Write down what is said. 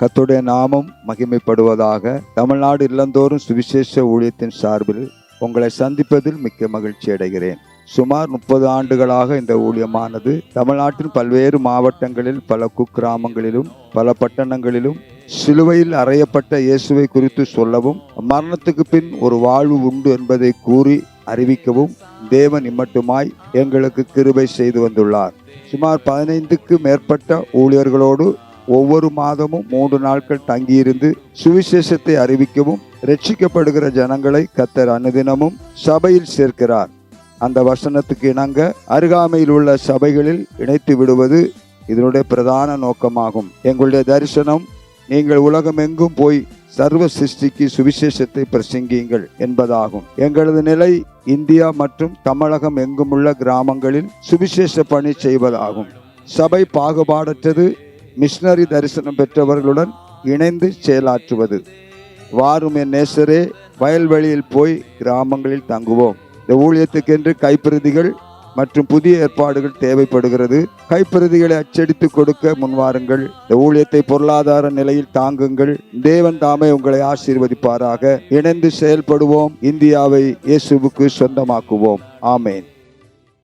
கர்த்தருடைய நாமம் மகிமைப்படுவதாக. தமிழ்நாடு இல்லந்தோறும் சுவிசேஷ ஊழியத்தின் சார்பில் உங்களை சந்திப்பதில் மிக்க மகிழ்ச்சி அடைகிறேன். சுமார் 30 ஆண்டுகளாக இந்த ஊழியமானது தமிழ்நாட்டின் பல்வேறு மாவட்டங்களில், பல குக்கிராமங்களிலும், பல பட்டணங்களிலும் சிலுவையில் அறையப்பட்ட இயேசுவை குறித்து சொல்லவும், மரணத்துக்கு பின் ஒரு வாழ்வு உண்டு என்பதை கூறி அறிவிக்கவும் தேவன் இம்மட்டுமாய் எங்களுக்கு கிருபை செய்து வந்துள்ளார். சுமார் 15க்கு மேற்பட்ட ஊழியர்களோடு ஒவ்வொரு மாதமும் 3 நாட்கள் தங்கியிருந்து சுவிசேஷத்தை அறிவிக்கவும், ரட்சிக்கப்படுகிற ஜனங்களை கர்த்தர் அனுதினமும் சபையில் சேர்க்கிறார். அந்த வசனத்துக்கு இணங்க அருகாமையில் உள்ள சபைகளில் இணைத்து விடுவது இதனுடைய பிரதான நோக்கமாகும். எங்களுடைய தரிசனம், நீங்கள் உலகமெங்கும் போய் சர்வ சிருஷ்டிக்கு சுவிசேஷத்தை பிரசங்கியுங்கள் என்பதாகும். எங்களது நிலை இந்தியா மற்றும் தமிழகம் எங்குமுள்ள கிராமங்களில் சுவிசேஷ பணி செய்வதாகும். சபை பாகுபாடற்றது. மிஷனரி தரிசனம் பெற்றவர்களுடன் இணைந்து செயலாற்றுவது. வாரும் என் நேசரே, வயல்வெளியில் போய் கிராமங்களில் தங்குவோம். இந்த ஊழியத்துக்கென்று கைப்பிரதிகள் மற்றும் புதிய ஏற்பாடுகள் தேவைப்படுகிறது. கைப்பிரதிகளை அச்சடித்து கொடுக்க முன்வாருங்கள். இந்த ஊழியத்தை பொருளாதார நிலையில் தாங்குங்கள். தேவன் தாமே உங்களை ஆசீர்வதிப்பாராக. இணைந்து செயல்படுவோம். இந்தியாவை இயேசுவுக்கு சொந்தமாக்குவோம். ஆமேன்.